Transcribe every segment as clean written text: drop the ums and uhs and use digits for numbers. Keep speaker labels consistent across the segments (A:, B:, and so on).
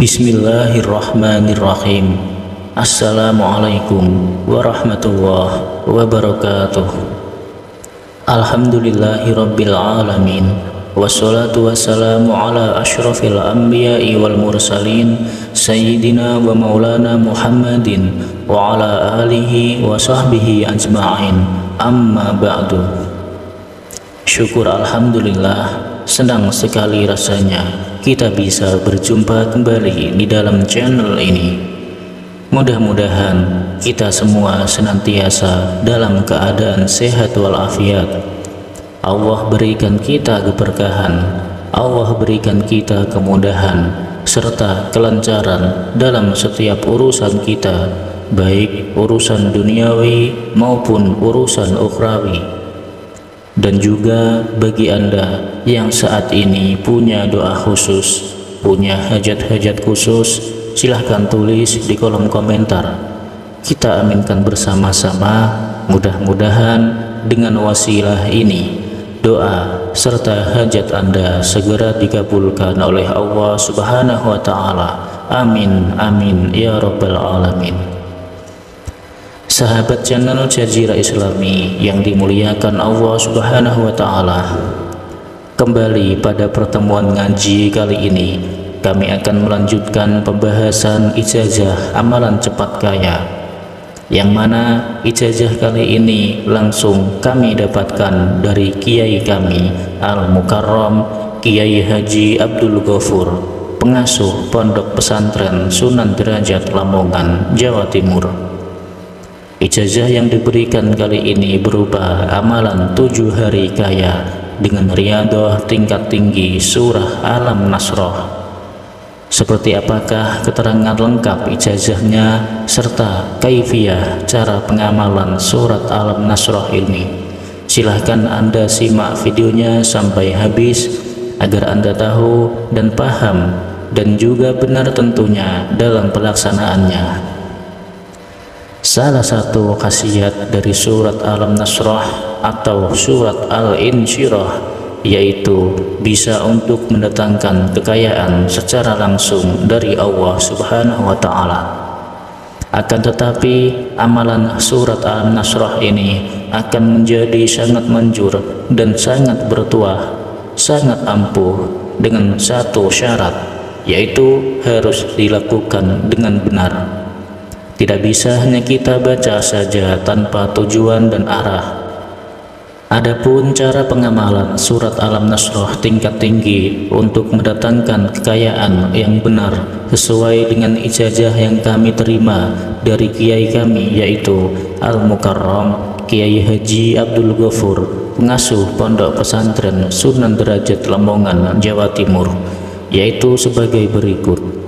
A: Bismillahirrahmanirrahim. Assalamualaikum warahmatullahi wabarakatuh. Alhamdulillahirabbil alamin. Wassalatu wassalamu ala asyrafil anbiya'i wal mursalin sayyidina wa maulana Muhammadin wa ala alihi wa sahbihi ajma'in. Amma ba'du. Syukur alhamdulillah, senang sekali rasanya kita bisa berjumpa kembali di dalam channel ini. Mudah-mudahan kita semua senantiasa dalam keadaan sehat walafiat. Allah berikan kita keberkahan, Allah berikan kita kemudahan serta kelancaran dalam setiap urusan kita, baik urusan duniawi maupun urusan ukhrawi. Dan juga bagi Anda yang saat ini punya doa khusus, punya hajat-hajat khusus, silahkan tulis di kolom komentar. Kita aminkan bersama-sama, mudah-mudahan dengan wasilah ini doa serta hajat Anda segera dikabulkan oleh Allah Subhanahu wa Ta'ala. Amin amin ya rabbal alamin. Sahabat channel Jazirah Islami yang dimuliakan Allah Subhanahu wa Ta'ala, kembali pada pertemuan ngaji kali ini kami akan melanjutkan pembahasan ijazah amalan cepat kaya, yang mana ijazah kali ini langsung kami dapatkan dari Kiai kami Al-Mukarram Kiai Haji Abdul Ghafur, pengasuh Pondok Pesantren Sunan Derajat Lamongan, Jawa Timur. Ijazah yang diberikan kali ini berupa amalan 7 hari kaya dengan riyadhah tingkat tinggi surah Alam Nasroh. Seperti apakah keterangan lengkap ijazahnya serta kaifiyah cara pengamalan surat Alam Nasroh ini? Silahkan Anda simak videonya sampai habis agar Anda tahu dan paham dan juga benar tentunya dalam pelaksanaannya. Salah satu khasiat dari surat Alam Nasroh atau surat Al-Insyirah yaitu bisa untuk mendatangkan kekayaan secara langsung dari Allah Subhanahu wa Ta'ala. Akan tetapi amalan surat Alam Nasroh ini akan menjadi sangat manjur dan sangat bertuah, sangat ampuh dengan satu syarat, yaitu harus dilakukan dengan benar. Tidak bisa hanya kita baca saja tanpa tujuan dan arah. Adapun cara pengamalan surat Alam Nasroh tingkat tinggi untuk mendatangkan kekayaan yang benar sesuai dengan ijazah yang kami terima dari kiai kami yaitu Al-Mukarram Kiai Haji Abdul Ghafur, pengasuh Pondok Pesantren Sunan Derajat Lamongan, Jawa Timur, yaitu sebagai berikut.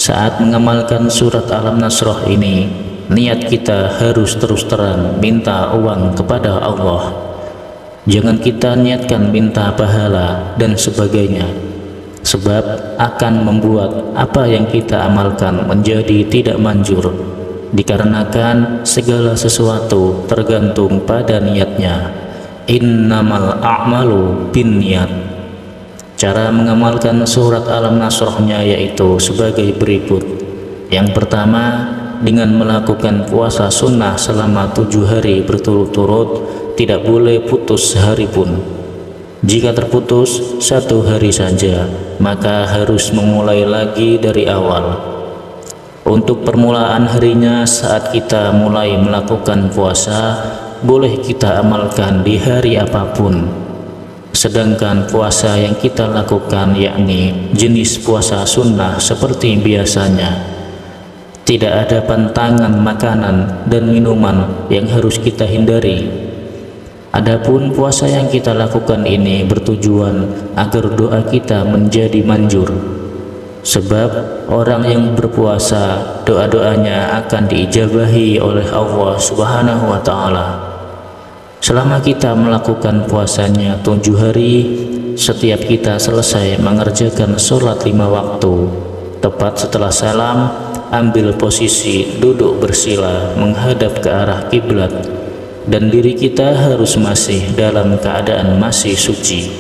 A: Saat mengamalkan surat Alam Nasroh ini, niat kita harus terus terang minta uang kepada Allah. Jangan kita niatkan minta pahala dan sebagainya, sebab akan membuat apa yang kita amalkan menjadi tidak manjur, dikarenakan segala sesuatu tergantung pada niatnya. Innamal a'malu binniyat. Cara mengamalkan surat Alam Nasrohnya yaitu sebagai berikut. Yang pertama, dengan melakukan puasa sunnah selama 7 hari berturut-turut, tidak boleh putus sehari pun. Jika terputus 1 hari saja, maka harus memulai lagi dari awal. Untuk permulaan harinya saat kita mulai melakukan puasa, boleh kita amalkan di hari apapun. Sedangkan puasa yang kita lakukan yakni jenis puasa sunnah seperti biasanya, tidak ada pantangan makanan dan minuman yang harus kita hindari. Adapun puasa yang kita lakukan ini bertujuan agar doa kita menjadi manjur, sebab orang yang berpuasa doa-doanya akan diijabahi oleh Allah Subhanahu wa Ta'ala. Selama kita melakukan puasanya 7 hari, setiap kita selesai mengerjakan sholat 5 waktu, tepat setelah salam, ambil posisi duduk bersila menghadap ke arah kiblat, dan diri kita harus masih dalam keadaan masih suci.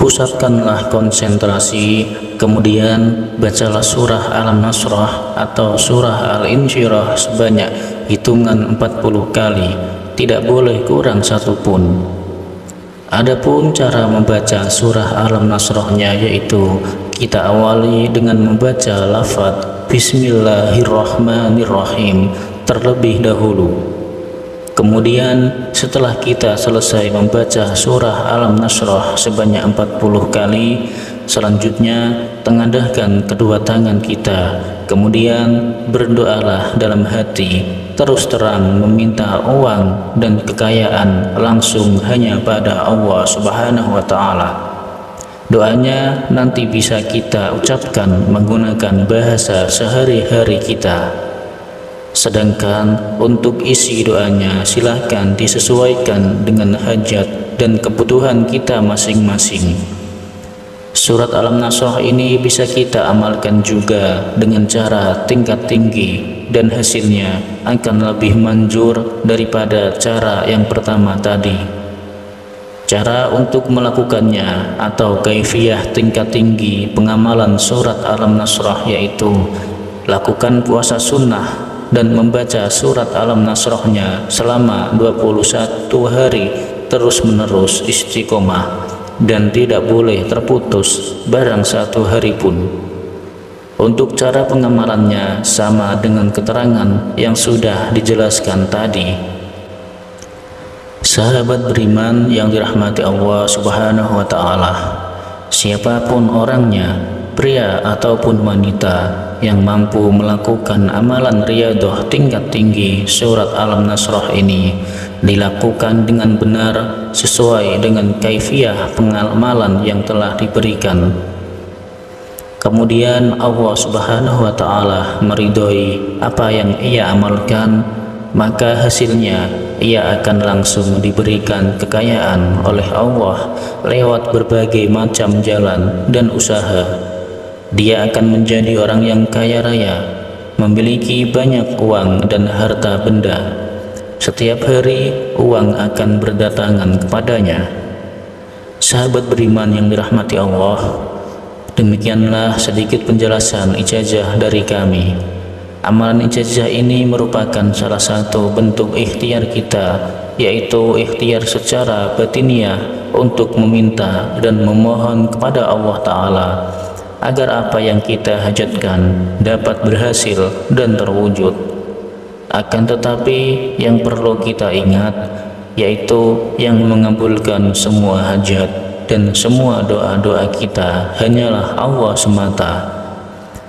A: Pusatkanlah konsentrasi, kemudian bacalah surah Al-Nasrah atau surah Al-Insyirah sebanyak hitungan 40 kali, tidak boleh kurang satupun. Adapun cara membaca surah Al-Nasrahnya yaitu kita awali dengan membaca lafaz Bismillahirrahmanirrahim terlebih dahulu. Kemudian setelah kita selesai membaca surah Al-Nasrah sebanyak 40 kali, selanjutnya tengadahkan kedua tangan kita, kemudian berdoalah dalam hati, terus terang meminta uang dan kekayaan langsung hanya pada Allah Subhanahu wa Ta'ala. Doanya nanti bisa kita ucapkan menggunakan bahasa sehari-hari kita. Sedangkan untuk isi doanya silahkan disesuaikan dengan hajat dan kebutuhan kita masing-masing. Surat Al-Nasrah ini bisa kita amalkan juga dengan cara tingkat tinggi dan hasilnya akan lebih manjur daripada cara yang pertama tadi. Cara untuk melakukannya atau kaifiyah tingkat tinggi pengamalan surat Al-Nasrah yaitu lakukan puasa sunnah dan membaca surat Al-Nasrahnya selama 21 hari terus-menerus istiqomah dan tidak boleh terputus barang satu hari pun. Untuk cara pengamalannya sama dengan keterangan yang sudah dijelaskan tadi. Sahabat beriman yang dirahmati Allah Subhanahu wa Ta'ala, siapapun orangnya, pria ataupun wanita yang mampu melakukan amalan riyadhah tingkat tinggi surat Al-Nasrah ini dilakukan dengan benar sesuai dengan kaifiyah pengamalan yang telah diberikan. Kemudian Allah Subhanahu wa Ta'ala meridhoi apa yang ia amalkan, maka hasilnya ia akan langsung diberikan kekayaan oleh Allah lewat berbagai macam jalan dan usaha. Dia akan menjadi orang yang kaya raya, memiliki banyak uang dan harta benda. Setiap hari uang akan berdatangan kepadanya. Sahabat beriman yang dirahmati Allah, demikianlah sedikit penjelasan ijazah dari kami. Amalan ijazah ini merupakan salah satu bentuk ikhtiar kita, yaitu ikhtiar secara batiniah untuk meminta dan memohon kepada Allah Ta'ala agar apa yang kita hajatkan dapat berhasil dan terwujud. Akan tetapi yang perlu kita ingat yaitu yang mengabulkan semua hajat dan semua doa-doa kita hanyalah Allah semata.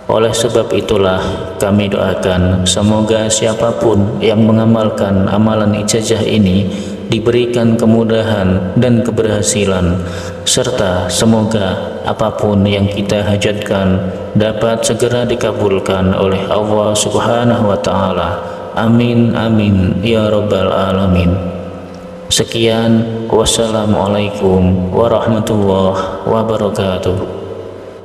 A: Oleh sebab itulah kami doakan semoga siapapun yang mengamalkan amalan ijazah ini diberikan kemudahan dan keberhasilan, serta semoga apapun yang kita hajatkan dapat segera dikabulkan oleh Allah Subhanahu wa Ta'ala. Amin amin ya rabbal alamin. Sekian, wassalamualaikum warahmatullahi wabarakatuh.